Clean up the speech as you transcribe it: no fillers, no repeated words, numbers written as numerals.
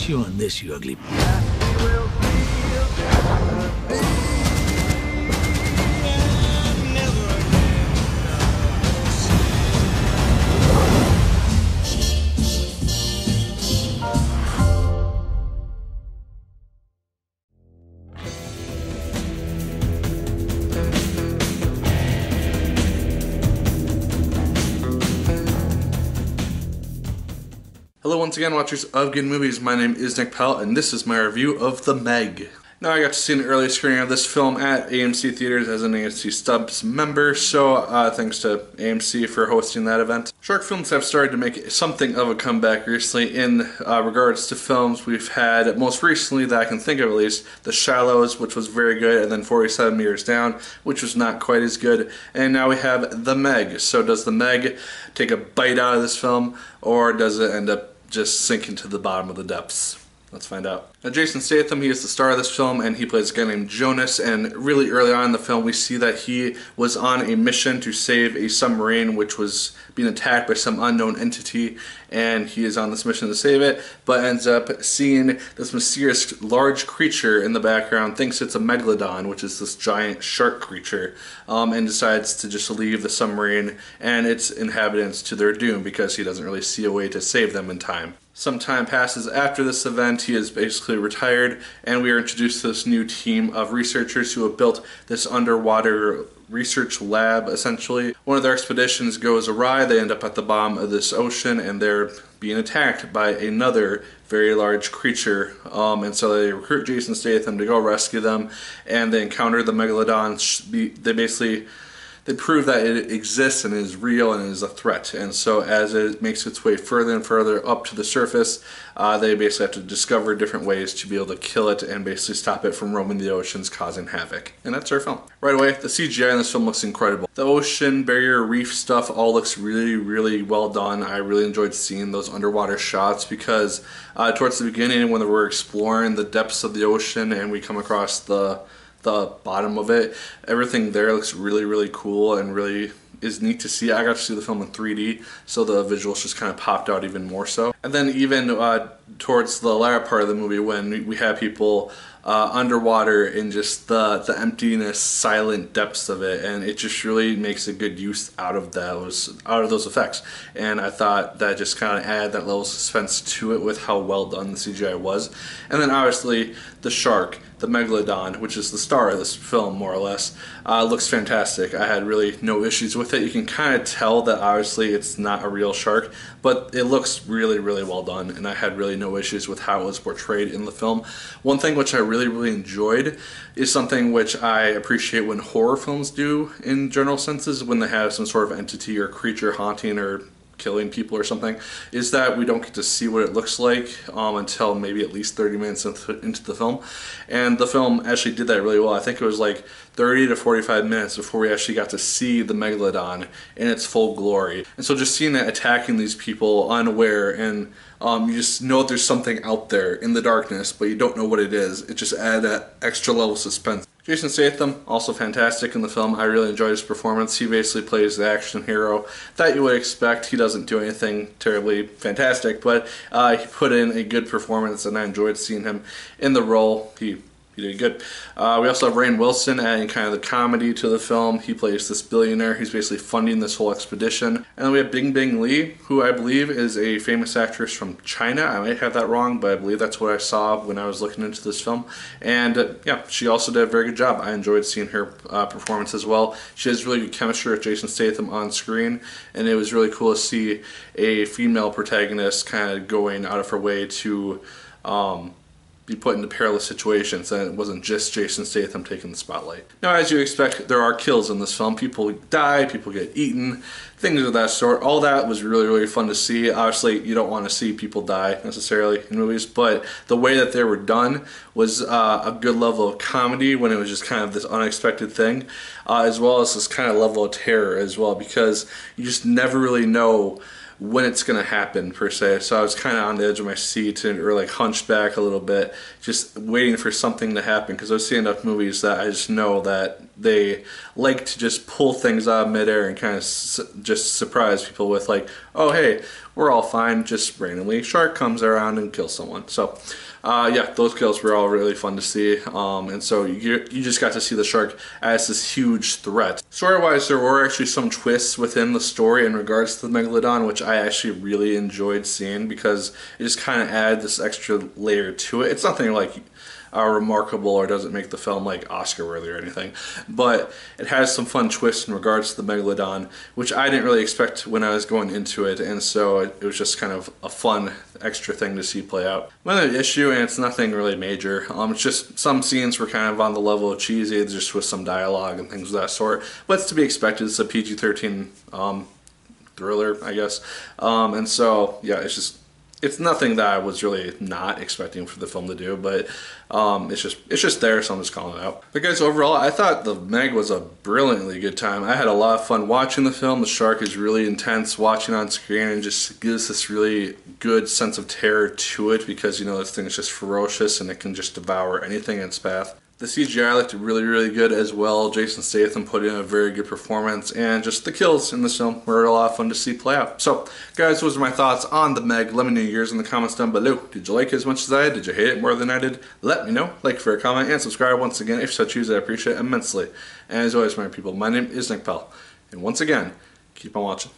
Chew on this, you ugly. Hello once again, watchers of Good Movies. My name is Nick Pell, and this is my review of The Meg. Now, I got to see an early screening of this film at AMC Theaters as an AMC Stubs member, so thanks to AMC for hosting that event. Shark films have started to make something of a comeback recently in regards to films. We've had, most recently that I can think of at least, The Shallows, which was very good, and then 47 Meters Down, which was not quite as good, and now we have The Meg. So does The Meg take a bite out of this film, or does it end up just sinking to the bottom of the depths? Let's find out. Now, Jason Statham, he is the star of this film, and he plays a guy named Jonas, and really early on in the film we see that he was on a mission to save a submarine which was being attacked by some unknown entity, and he is on this mission to save it, but ends up seeing this mysterious large creature in the background, thinks it's a Megalodon, which is this giant shark creature, and decides to just leave the submarine and its inhabitants to their doom because he doesn't really see a way to save them in time. Some time passes after this event. He is basically retired, and we are introduced to this new team of researchers who have built this underwater research lab, essentially. One of their expeditions goes awry. They end up at the bottom of this ocean, and they're being attacked by another very large creature, and so they recruit Jason Statham to go rescue them, and they encounter the Megalodon. They prove that it exists and is real and is a threat. And so as it makes its way further and further up to the surface, they basically have to discover different ways to be able to kill it and basically stop it from roaming the oceans, causing havoc. And that's our film. Right away, the CGI in this film looks incredible. The ocean, barrier reef stuff all looks really, really well done. I really enjoyed seeing those underwater shots because towards the beginning when we're exploring the depths of the ocean and we come across the bottom of it, everything there looks really, really cool and really is neat to see. I got to see the film in 3D, so the visuals just kind of popped out even more so. And then even towards the latter part of the movie when we have people underwater in just the emptiness, silent depths of it, and it just really makes a good use out of those effects. And I thought that just kind of added that level of suspense to it with how well done the CGI was. And then obviously the shark, the Megalodon, which is the star of this film more or less, looks fantastic. I had really no issues with it. You can kind of tell that obviously it's not a real shark, but it looks really, really well done, and I had really no issues with how it was portrayed in the film. One thing which I really, really enjoyed is something which I appreciate when horror films do in general senses, when they have some sort of entity or creature haunting or killing people or something, is that we don't get to see what it looks like until maybe at least 30 minutes into the film. And the film actually did that really well. I think it was like 30 to 45 minutes before we actually got to see the Megalodon in its full glory. And so just seeing it attacking these people unaware, and you just know there's something out there in the darkness, but you don't know what it is. It just added that extra level of suspense. Jason Statham, also fantastic in the film. I really enjoyed his performance. He basically plays the action hero that you would expect. He doesn't do anything terribly fantastic, but he put in a good performance, and I enjoyed seeing him in the role. He did good. We also have Rainn Wilson adding kind of the comedy to the film. He plays this billionaire who's basically funding this whole expedition. And then we have Bingbing Li, who I believe is a famous actress from China. I might have that wrong, but I believe that's what I saw when I was looking into this film. And yeah, she also did a very good job. I enjoyed seeing her performance as well. She has really good chemistry with Jason Statham on screen, and it was really cool to see a female protagonist kind of going out of her way to be put into perilous situations, and it wasn't just Jason Statham taking the spotlight. Now, as you expect, there are kills in this film. People die, people get eaten, things of that sort. All that was really, really fun to see. Obviously, you don't want to see people die necessarily in movies, but the way that they were done was a good level of comedy when it was just kind of this unexpected thing, as well as this kind of level of terror as well, because you just never really know when it's going to happen per se. So I was kind of on the edge of my seat or like hunched back a little bit, just waiting for something to happen, because I've seen enough movies that I just know that they like to just pull things out of midair and kind of just surprise people with like, oh hey, we're all fine, just randomly shark comes around and kills someone. So yeah, those kills were all really fun to see, and so you just got to see the shark as this huge threat. Story-wise, there were actually some twists within the story in regards to the Megalodon, which I actually really enjoyed seeing because it just kind of added this extra layer to it. It's nothing like remarkable or doesn't make the film like Oscar worthy or anything, but it has some fun twists in regards to the Megalodon, which I didn't really expect when I was going into it, and so it was just kind of a fun extra thing to see play out. Another issue, and it's nothing really major, it's just some scenes were kind of on the level of cheesy, just with some dialogue and things of that sort, but it's to be expected. It's a PG-13 thriller, I guess, and so yeah, it's nothing that I was really not expecting for the film to do, but it's just there, so I'm just calling it out. But guys, overall, I thought The Meg was a brilliantly good time. I had a lot of fun watching the film. The shark is really intense watching on screen and just gives this really good sense of terror to it because, you know, this thing is just ferocious and it can just devour anything in its path. The CGI looked really, really good as well. Jason Statham put in a very good performance, and just the kills in this film were a lot of fun to see play out. So, guys, those are my thoughts on The Meg. Let me know yours in the comments down below. Did you like it as much as I did? Did you hate it more than I did? Let me know. Like, favorite, comment, and subscribe once again if you so choose. I appreciate it immensely. And as always, my people, my name is Nick Pell. And once again, keep on watching.